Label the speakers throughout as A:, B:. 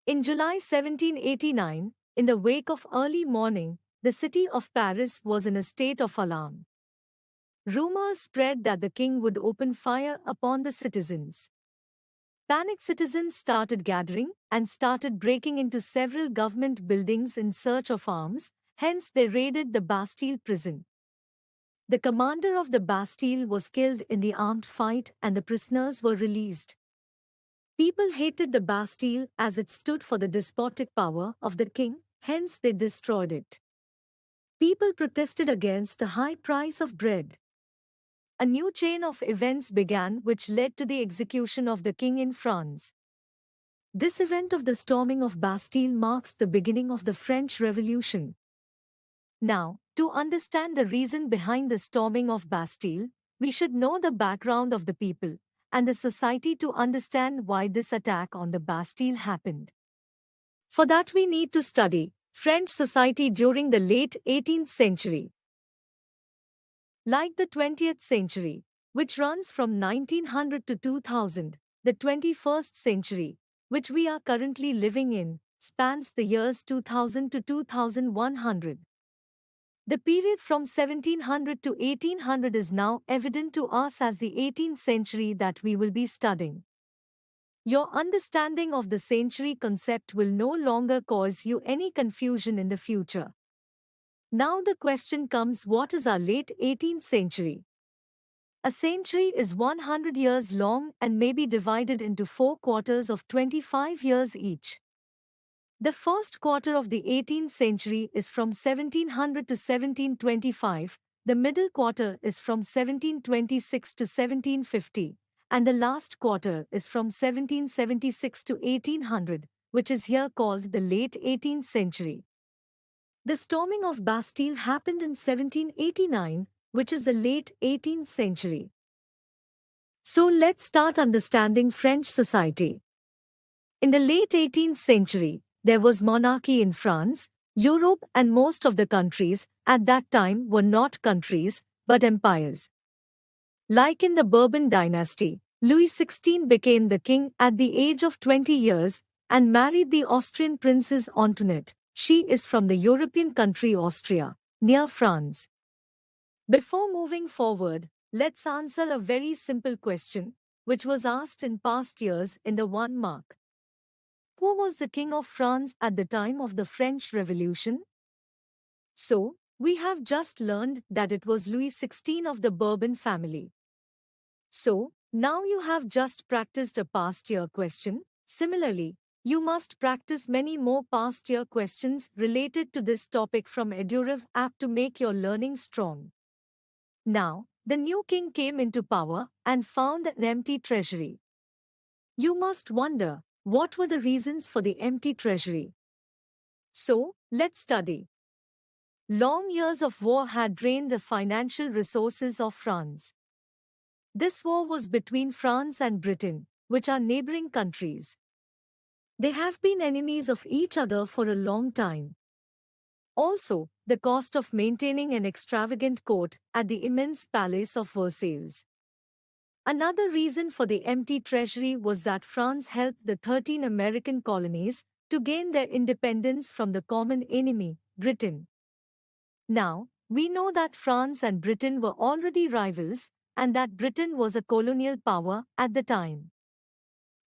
A: In July 1789, in the wake of early morning, the city of Paris was in a state of alarm. Rumors spread that the king would open fire upon the citizens. Panicked citizens started gathering and started breaking into several government buildings in search of arms, hence they raided the Bastille prison. The commander of the Bastille was killed in the armed fight and the prisoners were released. People hated the Bastille as it stood for the despotic power of the king, hence they destroyed it. People protested against the high price of bread. A new chain of events began which led to the execution of the king in France. This event of the storming of Bastille marks the beginning of the French Revolution. Now, to understand the reason behind the storming of Bastille, we should know the background of the people and the society to understand why this attack on the Bastille happened. For that we need to study French society during the late 18th century. Like the 20th century, which runs from 1900 to 2000, the 21st century, which we are currently living in, spans the years 2000 to 2100. The period from 1700 to 1800 is now evident to us as the 18th century that we will be studying. Your understanding of the century concept will no longer cause you any confusion in the future. Now the question comes, what is our late 18th century? A century is 100 years long and may be divided into 4 quarters of 25 years each. The first quarter of the 18th century is from 1700 to 1725, the middle quarter is from 1726 to 1750, and the last quarter is from 1776 to 1800, which is here called the late 18th century. The storming of Bastille happened in 1789, which is the late 18th century. So let's start understanding French society. In the late 18th century, there was monarchy in France, Europe, and most of the countries at that time were not countries, but empires. Like in the Bourbon dynasty, Louis XVI became the king at the age of 20 years and married the Austrian princess Antoinette. She is from the European country Austria, near France. Before moving forward, let's answer a very simple question, which was asked in past years in the 1 mark. Who was the king of France at the time of the French Revolution? So, we have just learned that it was Louis XVI of the Bourbon family. So, now you have just practiced a past year question. Similarly, you must practice many more past year questions related to this topic from EduRev app to make your learning strong. Now, the new king came into power and found an empty treasury. You must wonder, what were the reasons for the empty treasury? So, let's study. Long years of war had drained the financial resources of France. This war was between France and Britain, which are neighboring countries. They have been enemies of each other for a long time. Also, the cost of maintaining an extravagant court at the immense palace of Versailles. Another reason for the empty treasury was that France helped the 13 American colonies to gain their independence from the common enemy, Britain. Now, we know that France and Britain were already rivals and that Britain was a colonial power at the time.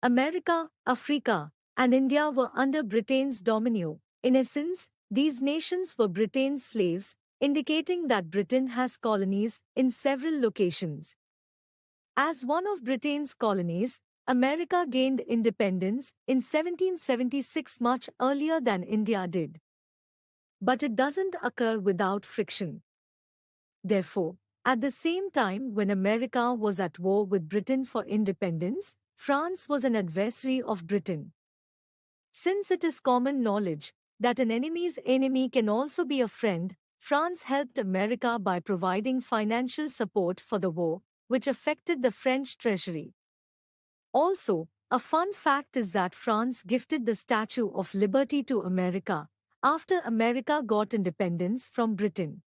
A: America, Africa, and India were under Britain's dominion. In essence, these nations were Britain's slaves, indicating that Britain has colonies in several locations. As one of Britain's colonies, America gained independence in 1776, much earlier than India did. But it doesn't occur without friction. Therefore, at the same time when America was at war with Britain for independence, France was an adversary of Britain. Since it is common knowledge that an enemy's enemy can also be a friend, France helped America by providing financial support for the war, which affected the French treasury. Also, a fun fact is that France gifted the Statue of Liberty to America after America got independence from Britain.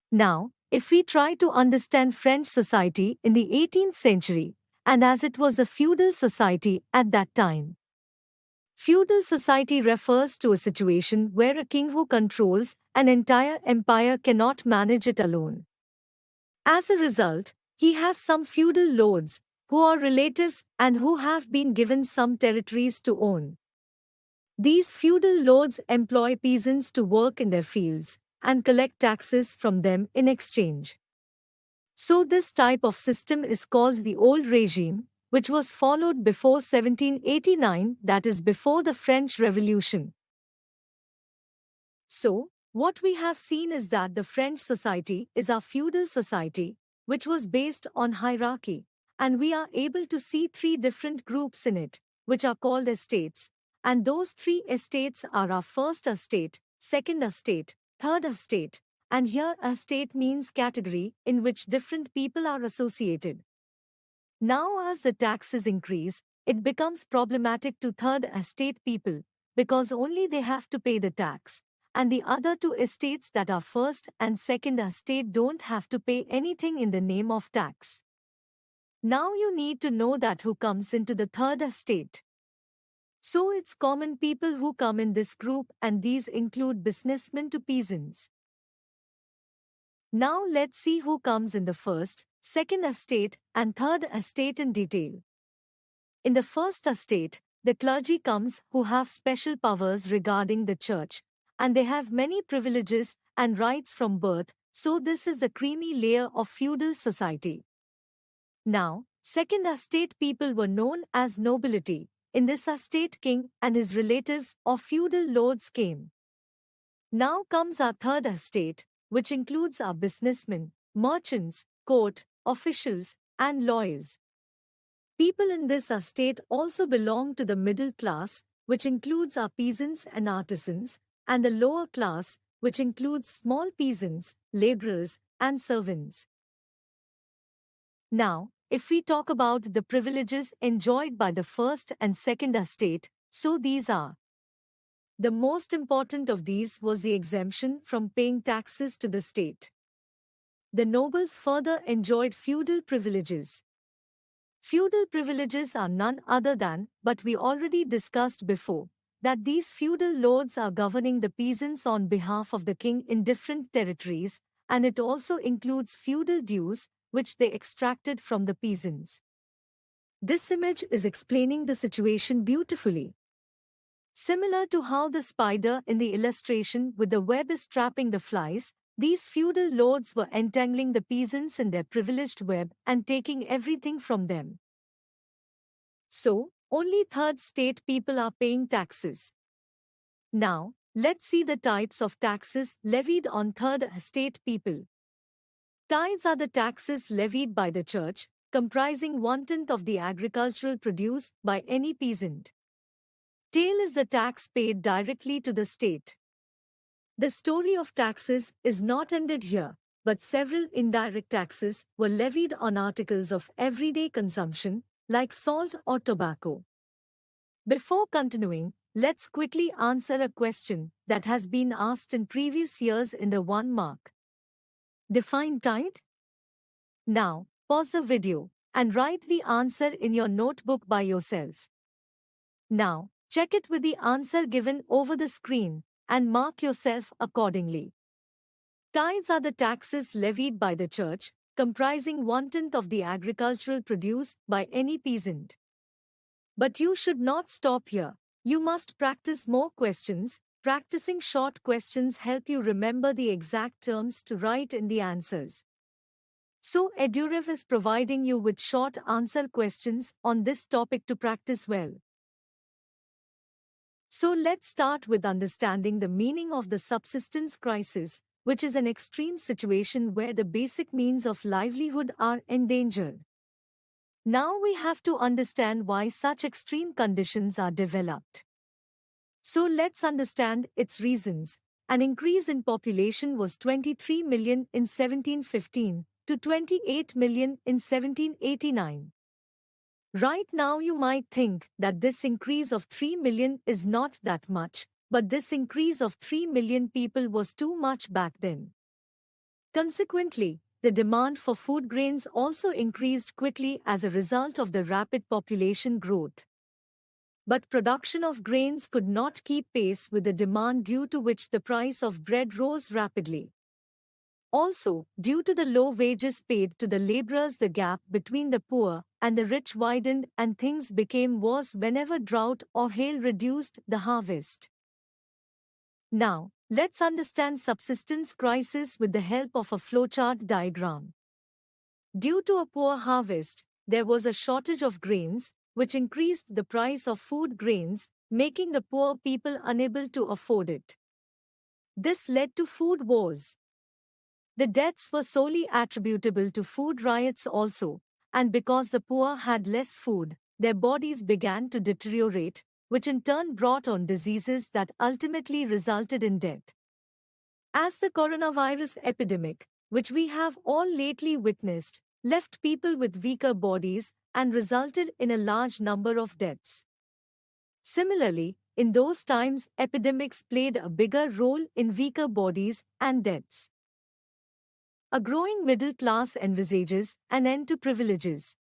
A: Now, if we try to understand French society in the 18th century, and as it was a feudal society at that time, Feudal society refers to a situation where a king who controls an entire empire cannot manage it alone. As a result, he has some feudal lords who are relatives and who have been given some territories to own. These feudal lords employ peasants to work in their fields and collect taxes from them in exchange. So, this type of system is called the old regime, which was followed before 1789, that is, before the French Revolution. So, what we have seen is that the French society is our feudal society, which was based on hierarchy, and we are able to see three different groups in it, which are called estates. And those three estates are our first estate, second estate, third estate, and here estate means category in which different people are associated. Now, as the taxes increase, it becomes problematic to third estate people because only they have to pay the tax, and the other two estates that are first and second estate don't have to pay anything in the name of tax. Now you need to know that who comes into the third estate. So it's common people who come in this group, and these include businessmen to peasants. Now let's see who comes in the first, second estate, and third estate in detail. In the first estate, the clergy comes who have special powers regarding the church, and they have many privileges and rights from birth, so this is the creamy layer of feudal society. Now, second estate people were known as nobility. In this estate, king and his relatives or feudal lords came. Now comes our third estate, which includes our businessmen, merchants, court officials, and lawyers. People in this estate also belong to the middle class, which includes our peasants and artisans, and the lower class, which includes small peasants, laborers, and servants. Now, if we talk about the privileges enjoyed by the first and second estate, so these are. The most important of these was the exemption from paying taxes to the state. The nobles further enjoyed feudal privileges. Feudal privileges are none other than, but we already discussed before, that these feudal lords are governing the peasants on behalf of the king in different territories, and it also includes feudal dues, which they extracted from the peasants. This image is explaining the situation beautifully. Similar to how the spider in the illustration with the web is trapping the flies, these feudal lords were entangling the peasants in their privileged web and taking everything from them. So, only third state people are paying taxes. Now, let's see the types of taxes levied on third estate people. Tithes are the taxes levied by the church, comprising 1/10 of the agricultural produce by any peasant. Tail is the tax paid directly to the state. The story of taxes is not ended here, but several indirect taxes were levied on articles of everyday consumption, like salt or tobacco. Before continuing, let's quickly answer a question that has been asked in previous years in the 1 mark. Define tithe? Now, pause the video and write the answer in your notebook by yourself. Now, check it with the answer given over the screen and mark yourself accordingly. Tithes are the taxes levied by the church, comprising 1/10 of the agricultural produce by any peasant. But you should not stop here. You must practice more questions. Practicing short questions help you remember the exact terms to write in the answers. So EduRev is providing you with short answer questions on this topic to practice well. So let's start with understanding the meaning of the subsistence crisis, which is an extreme situation where the basic means of livelihood are endangered. Now we have to understand why such extreme conditions are developed. So let's understand its reasons. An increase in population was 23 million in 1715 to 28 million in 1789. Right now you might think that this increase of 3 million is not that much, but this increase of 3 million people was too much back then. Consequently, the demand for food grains also increased quickly as a result of the rapid population growth. But production of grains could not keep pace with the demand, due to which the price of bread rose rapidly. Also, due to the low wages paid to the laborers, the gap between the poor and the rich widened, and things became worse whenever drought or hail reduced the harvest. Now, let's understand subsistence crisis with the help of a flowchart diagram. Due to a poor harvest, there was a shortage of grains, which increased the price of food grains, making the poor people unable to afford it. This led to food wars. The deaths were solely attributable to food riots also, and because the poor had less food, their bodies began to deteriorate, which in turn brought on diseases that ultimately resulted in death. As the coronavirus epidemic, which we have all lately witnessed, left people with weaker bodies and resulted in a large number of deaths. Similarly, in those times, epidemics played a bigger role in weaker bodies and deaths. A growing middle class envisages an end to privileges.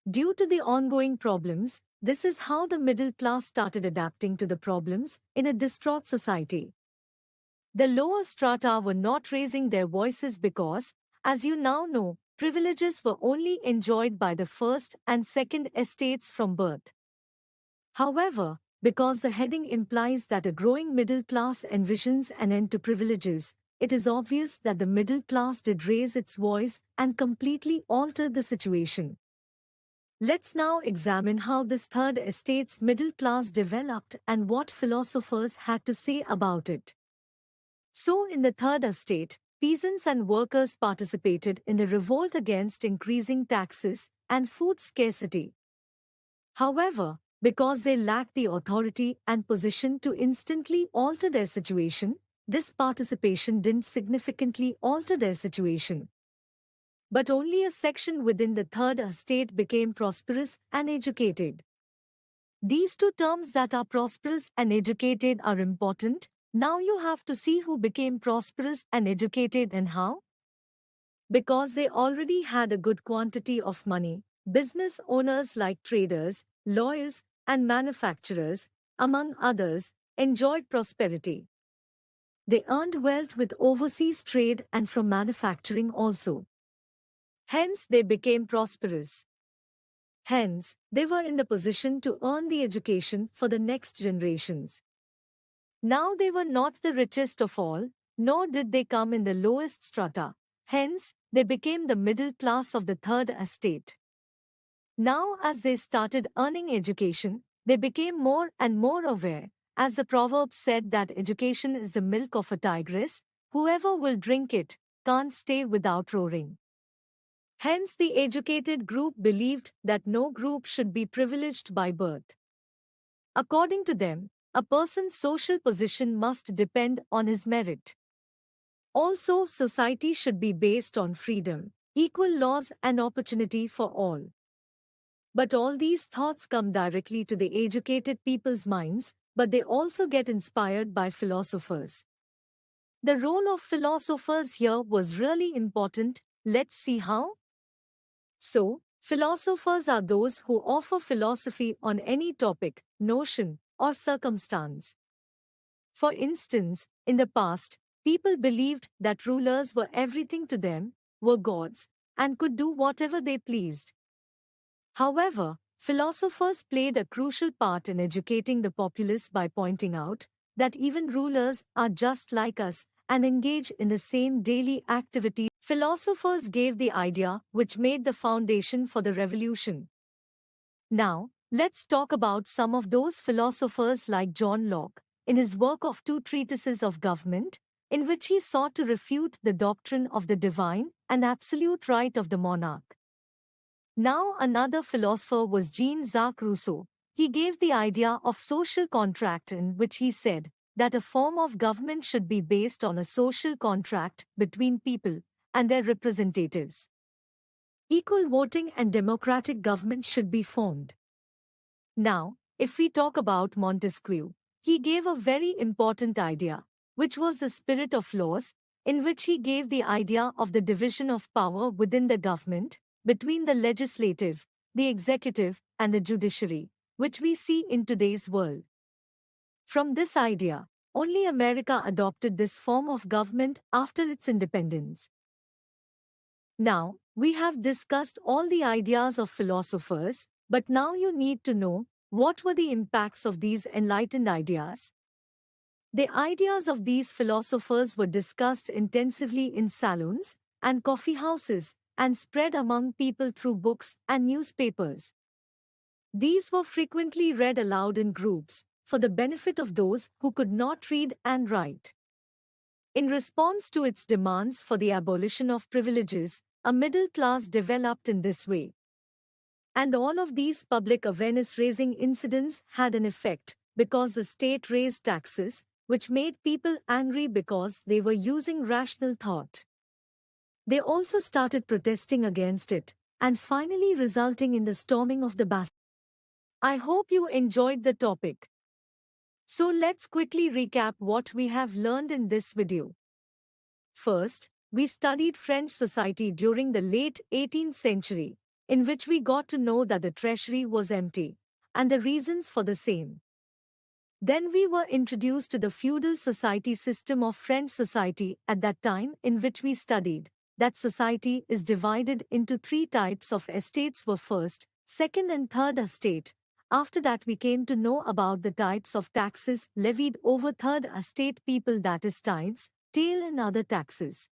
A: Due to the ongoing problems, this is how the middle class started adapting to the problems in a distraught society. The lower strata were not raising their voices because, as you now know, privileges were only enjoyed by the first and second estates from birth. However, because the heading implies that a growing middle class envisions an end to privileges, it is obvious that the middle class did raise its voice and completely alter the situation. Let's now examine how this third estate's middle class developed and what philosophers had to say about it. So, in the third estate, peasants and workers participated in the revolt against increasing taxes and food scarcity. However, because they lacked the authority and position to instantly alter their situation, this participation didn't significantly alter their situation. But only a section within the third estate became prosperous and educated. These two terms, that are prosperous and educated, are important. Now you have to see who became prosperous and educated and how. Because they already had a good quantity of money, business owners like traders, lawyers, and manufacturers, among others, enjoyed prosperity. They earned wealth with overseas trade and from manufacturing also. Hence, they became prosperous. Hence, they were in the position to earn the education for the next generations. Now they were not the richest of all, nor did they come in the lowest strata. Hence, they became the middle class of the third estate. Now, as they started earning education, they became more and more aware. As the proverb said, that education is the milk of a tigress, whoever will drink it can't stay without roaring. Hence, the educated group believed that no group should be privileged by birth. According to them, a person's social position must depend on his merit. Also, society should be based on freedom, equal laws, and opportunity for all. But all these thoughts come directly to the educated people's minds, but they also get inspired by philosophers. The role of philosophers here was really important. Let's see how. So, philosophers are those who offer philosophy on any topic, notion, or circumstance. For instance, in the past, people believed that rulers were everything to them, were gods, and could do whatever they pleased. However, philosophers played a crucial part in educating the populace by pointing out that even rulers are just like us and engage in the same daily activities. Philosophers gave the idea which made the foundation for the revolution. Now, let's talk about some of those philosophers like John Locke, in his work of Two Treatises of Government, in which he sought to refute the doctrine of the divine and absolute right of the monarch. Now, another philosopher was Jean-Jacques Rousseau. He gave the idea of social contract, in which he said that a form of government should be based on a social contract between people and their representatives. Equal voting and democratic government should be formed. Now, if we talk about Montesquieu, he gave a very important idea, which was the spirit of laws, in which he gave the idea of the division of power within the government, between the legislative, the executive, and the judiciary. which we see in today's world. From this idea, only America adopted this form of government after its independence. Now, we have discussed all the ideas of philosophers, but now you need to know what were the impacts of these enlightened ideas. The ideas of these philosophers were discussed intensively in salons and coffee houses and spread among people through books and newspapers. These were frequently read aloud in groups for the benefit of those who could not read and write. In response to its demands for the abolition of privileges, a middle class developed in this way. And all of these public awareness-raising incidents had an effect because the state raised taxes, which made people angry because they were using rational thought. They also started protesting against it, and finally resulting in the storming of the Bastille. I hope you enjoyed the topic. So let's quickly recap what we have learned in this video. First, we studied French society during the late 18th century, in which we got to know that the treasury was empty, and the reasons for the same. Then we were introduced to the feudal society system of French society at that time, in which we studied that society is divided into three types of estates were first, second and third estate. After that we came to know about the types of taxes levied over third estate people, that is tithes, tail and other taxes.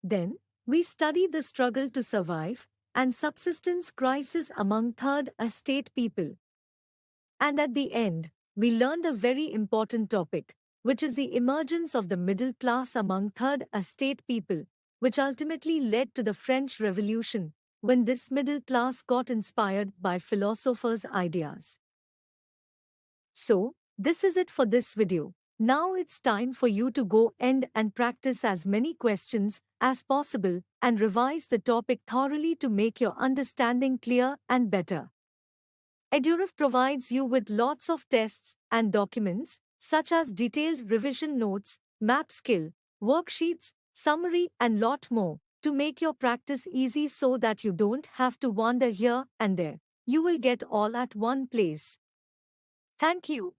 A: Then, we studied the struggle to survive and subsistence crisis among third estate people. And at the end, we learned a very important topic, which is the emergence of the middle class among third estate people, which ultimately led to the French Revolution, when this middle class got inspired by philosophers' ideas. So, this is it for this video. Now it's time for you to go and practice as many questions as possible and revise the topic thoroughly to make your understanding clear and better. EduRef provides you with lots of tests and documents, such as detailed revision notes, map skill, worksheets, summary and lot more, to make your practice easy so that you don't have to wander here and there. You will get all at one place. Thank you.